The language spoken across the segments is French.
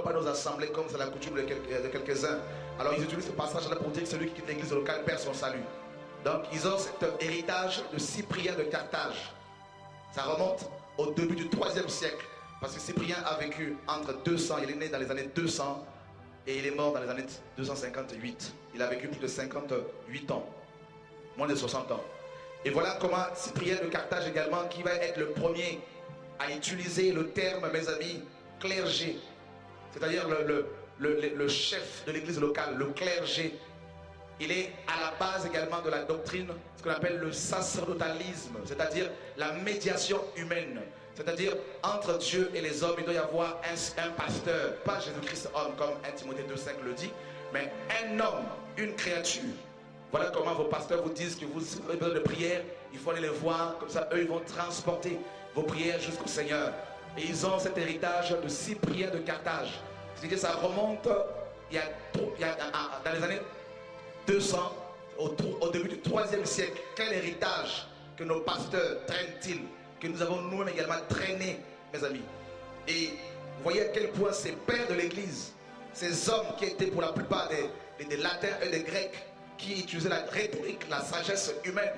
pas nos assemblées comme c'est la coutume de quelques-uns. Alors ils utilisent ce passage-là pour dire que celui qui quitte l'église locale perd son salut. Donc ils ont cet héritage de Cyprien de Carthage. Ça remonte au début du 3e siècle. Parce que Cyprien a vécu entre 200, il est né dans les années 200 et il est mort dans les années 258. Il a vécu plus de 58 ans, moins de 60 ans. Et voilà comment Cyprien de Carthage également, qui va être le premier à utiliser le terme, mes amis, clergé. C'est-à-dire le chef de l'église locale, le clergé. Il est à la base également de la doctrine, ce qu'on appelle le sacerdotalisme, c'est-à-dire la médiation humaine. C'est-à-dire, entre Dieu et les hommes, il doit y avoir un pasteur, pas Jésus-Christ homme, comme 1 Timothée 2,5 le dit, mais un homme, une créature. Voilà comment vos pasteurs vous disent que vous avez besoin de prière, il faut aller les voir, comme ça, eux, ils vont transporter vos prières jusqu'au Seigneur. Et ils ont cet héritage de Cyprien de Carthage. C'est-à-dire que ça remonte dans les années 200, au début du 3e siècle. Quel héritage que nos pasteurs traînent-ils, que nous avons nous-mêmes également traîné, mes amis. Et vous voyez à quel point ces pères de l'église, ces hommes qui étaient pour la plupart des latins et des grecs, qui utilisaient la rhétorique, la sagesse humaine,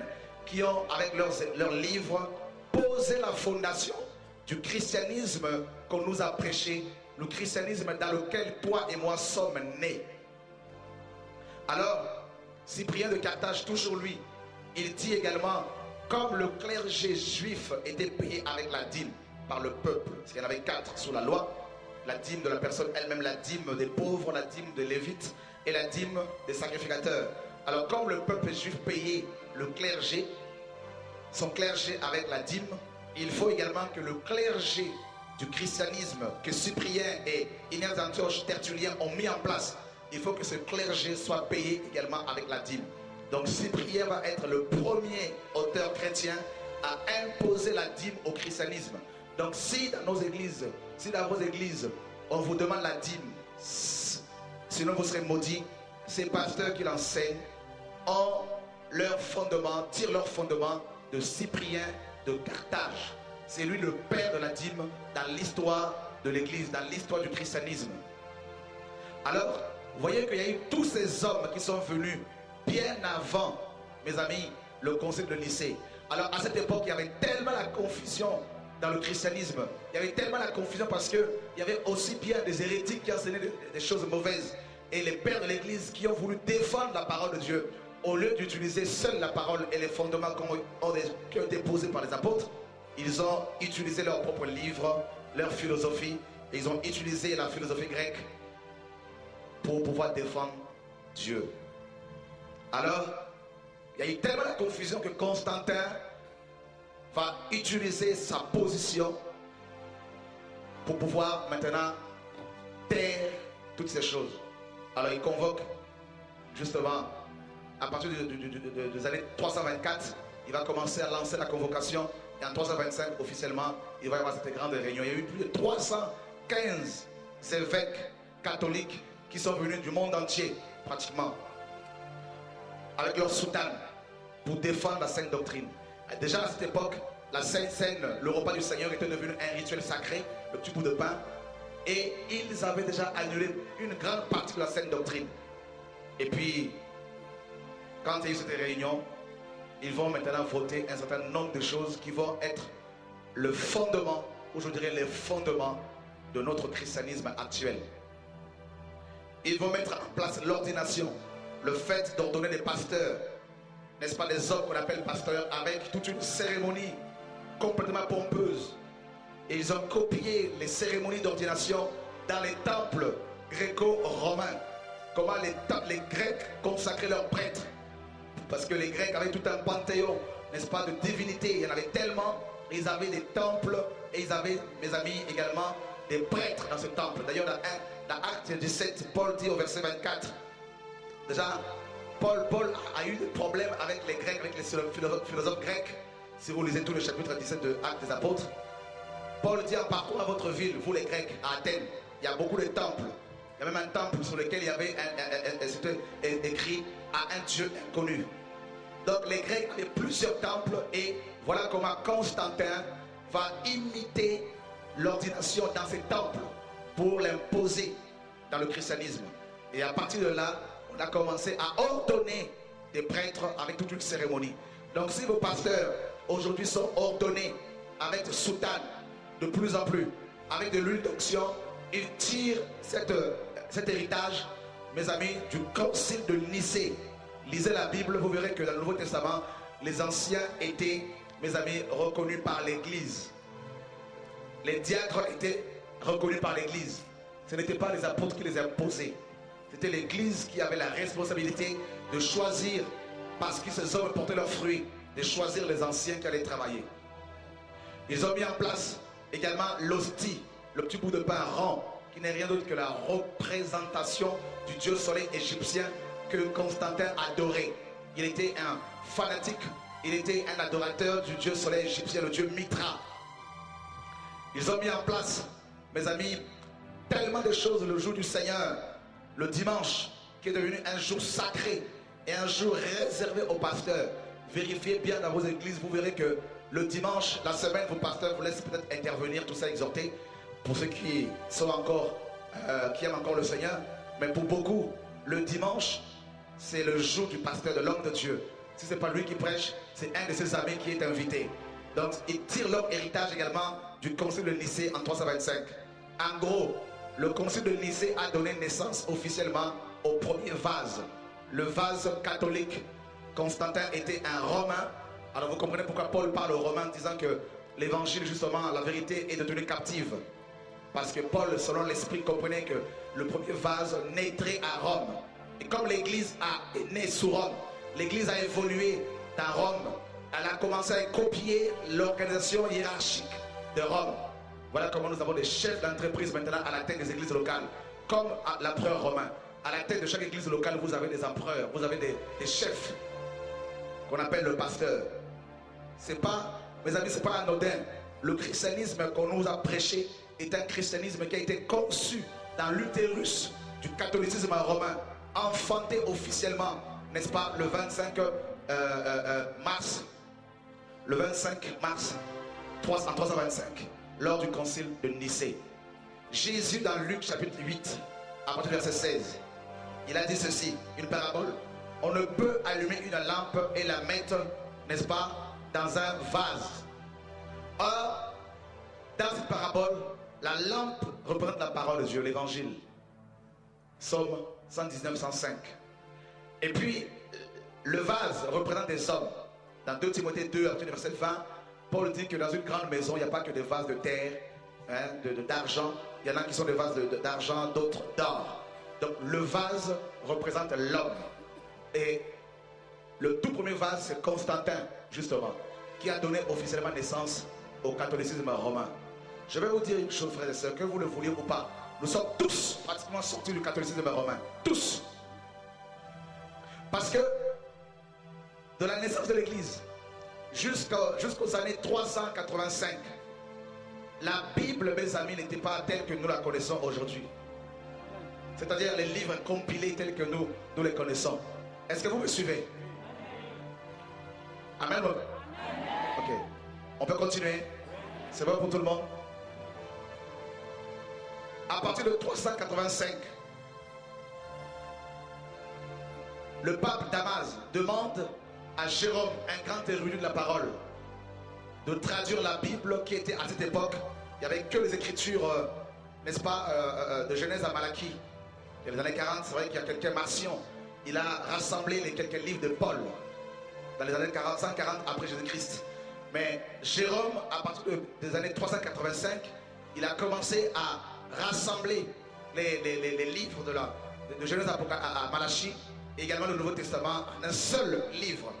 qui ont, avec leurs livres, posé la fondation du christianisme qu'on nous a prêché, le christianisme dans lequel toi et moi sommes nés. Alors, Cyprien de Carthage, toujours lui, il dit également, comme le clergé juif était payé avec la dîme par le peuple, parce qu'il y en avait 4 sous la loi, la dîme de la personne elle-même, la dîme des pauvres, la dîme des lévites et la dîme des sacrificateurs. Alors comme le peuple juif payait le clergé, son clergé avec la dîme, il faut également que le clergé du christianisme que Cyprien et Ignaz d'Antioche Tertullien ont mis en place, il faut que ce clergé soit payé également avec la dîme. Donc Cyprien va être le premier auteur chrétien à imposer la dîme au christianisme. Donc si dans nos églises, si dans vos églises, on vous demande la dîme, sinon vous serez maudits, ces pasteurs qui l'enseignent ont leur fondement, tirent leur fondement de Cyprien de Carthage. C'est lui le père de la dîme dans l'histoire de l'église, dans l'histoire du christianisme. Alors, vous voyez qu'il y a eu tous ces hommes qui sont venus bien avant, mes amis, le concile de Nicée. Alors à cette époque, il y avait tellement la confusion dans le christianisme. Il y avait tellement la confusion parce qu'il y avait aussi bien des hérétiques qui enseignaient des choses mauvaises. Et les pères de l'église qui ont voulu défendre la parole de Dieu, au lieu d'utiliser seule la parole et les fondements qui ont été posés par les apôtres, ils ont utilisé leurs propres livres, leur philosophie, et ils ont utilisé la philosophie grecque pour pouvoir défendre Dieu. Alors, il y a eu tellement de confusion que Constantin va utiliser sa position pour pouvoir maintenant taire toutes ces choses. Alors il convoque justement, à partir des années 324, il va commencer à lancer la convocation, et en 325 officiellement, il va y avoir cette grande réunion. Il y a eu plus de 315 évêques catholiques qui sont venus du monde entier, pratiquement, avec leur soutane, pour défendre la sainte doctrine. Déjà à cette époque, la Sainte Seine, le repas du Seigneur était devenu un rituel sacré, le petit bout de pain, et ils avaient déjà annulé une grande partie de la sainte doctrine. Et puis, quand il y a eu cette réunion, ils vont maintenant voter un certain nombre de choses qui vont être le fondement, ou je dirais les fondements de notre christianisme actuel. Ils vont mettre en place l'ordination, le fait d'ordonner des pasteurs, n'est-ce pas, des hommes qu'on appelle pasteurs, avec toute une cérémonie complètement pompeuse. Et ils ont copié les cérémonies d'ordination dans les temples gréco-romains. Comment les Grecs consacraient leurs prêtres. Parce que les Grecs avaient tout un panthéon, n'est-ce pas, de divinités. Il y en avait tellement. Ils avaient des temples et ils avaient, mes amis, également des prêtres dans ce temple. D'ailleurs, dans Acte 17, Paul dit au verset 24, déjà, Paul a eu des problèmes avec les Grecs, avec les philosophes grecs. Si vous lisez tout le chapitre 17 de Actes des Apôtres, Paul dit en partant à votre ville, vous les Grecs, à Athènes, il y a beaucoup de temples. Il y a même un temple sur lequel il y avait c'était écrit à un Dieu inconnu. Donc les Grecs avaient plusieurs temples et voilà comment Constantin va imiter l'ordination dans ces temples. pour l'imposer dans le christianisme. Et à partir de là, on a commencé à ordonner des prêtres avec toute une cérémonie. Donc si vos pasteurs aujourd'hui sont ordonnés avec soutane de plus en plus, avec de l'huile d'onction, ils tirent cet héritage, mes amis, du concile de Nicée. Lisez la Bible, vous verrez que dans le Nouveau Testament, les anciens étaient, mes amis, reconnus par l'Église. Les diacres étaient reconnus par l'Église. Ce n'étaient pas les apôtres qui les imposaient. C'était l'Église qui avait la responsabilité de choisir, parce que ces hommes portaient leurs fruits, de choisir les anciens qui allaient travailler. Ils ont mis en place également l'hostie, le petit bout de pain rond, qui n'est rien d'autre que la représentation du dieu soleil égyptien que Constantin adorait. Il était un fanatique, il était un adorateur du dieu soleil égyptien, le dieu Mitra. Ils ont mis en place, mes amis, tellement de choses le jour du Seigneur, le dimanche, qui est devenu un jour sacré et un jour réservé aux pasteurs. Vérifiez bien dans vos églises, vous verrez que le dimanche, la semaine, vos pasteurs vous laissent peut-être intervenir, tout ça exhorter, pour ceux qui sont encore, qui aiment encore le Seigneur. Mais pour beaucoup, le dimanche, c'est le jour du pasteur, de l'homme de Dieu. Si ce n'est pas lui qui prêche, c'est un de ses amis qui est invité. Donc, ils tirent leur héritage également du concile de Nicée en 325. En gros, le concile de Nicée a donné naissance officiellement au premier vase, le vase catholique. Constantin était un Romain. Alors vous comprenez pourquoi Paul parle aux Romains en disant que l'évangile, justement, la vérité est devenue captive. Parce que Paul, selon l'esprit, comprenait que le premier vase naîtrait à Rome. Et comme l'église est née sous Rome, l'église a évolué dans Rome. Elle a commencé à copier l'organisation hiérarchique de Rome. Voilà comment nous avons des chefs d'entreprise maintenant à la tête des églises locales, comme l'empereur romain. À la tête de chaque église locale, vous avez des empereurs, vous avez des chefs qu'on appelle le pasteur. C'est pas, mes amis, c'est pas anodin. Le christianisme qu'on nous a prêché est un christianisme qui a été conçu dans l'utérus du catholicisme romain, enfanté officiellement, n'est-ce pas, le 25 mars. Le 25 mars en 325, lors du concile de Nicée. Jésus, dans Luc chapitre 8, à partir du verset 16, il a dit ceci, une parabole. On ne peut allumer une lampe et la mettre, n'est-ce pas, dans un vase. Or, dans cette parabole, la lampe représente la parole de Dieu, l'évangile. Psaume 119, 105. Et puis, le vase représente des hommes. Dans 2 Timothée 2, à partir du verset 20, Paul dit que dans une grande maison, il n'y a pas que des vases de terre, d'argent. Il y en a qui sont des vases d'argent, d'autres d'or. Donc le vase représente l'homme. Et le tout premier vase, c'est Constantin, justement, qui a donné officiellement naissance au catholicisme romain. Je vais vous dire une chose, frères et sœurs, que vous le vouliez ou pas, nous sommes tous pratiquement sortis du catholicisme romain. Tous. Parce que de la naissance de l'Église jusqu'aux années 385, la Bible, mes amis, n'était pas telle que nous la connaissons aujourd'hui. C'est-à-dire les livres compilés tels que nous les connaissons. Est-ce que vous me suivez? Amen. Ok. On peut continuer. C'est bon pour tout le monde? À partir de 385, le pape Damas demande à Jérôme, un grand érudit de la parole, de traduire la Bible qui était à cette époque. Il n'y avait que les écritures, n'est-ce pas, de Genèse à Malachie. Il y a les années 40, c'est vrai qu'il y a quelques Marcion. Il a rassemblé les quelques livres de Paul dans les années 140 après Jésus-Christ. Mais Jérôme, à partir des années 385, il a commencé à rassembler les livres de Genèse à Malachie et également le Nouveau Testament en un seul livre.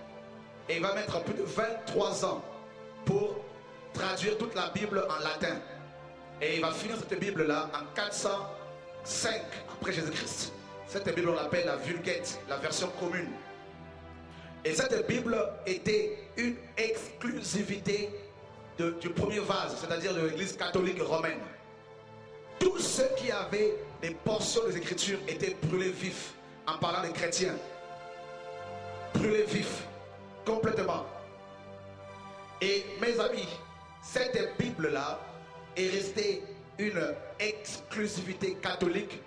Et il va mettre plus de 23 ans pour traduire toute la Bible en latin. Et il va finir cette Bible-là en 405 après Jésus-Christ. Cette Bible, on l'appelle la Vulgate, la version commune. Et cette Bible était une exclusivité du premier vase, c'est-à-dire de l'Église catholique romaine. Tous ceux qui avaient des portions des Écritures étaient brûlés vifs, en parlant des chrétiens. Brûlés vifs, complètement. Et mes amis, cette Bible-là est restée une exclusivité catholique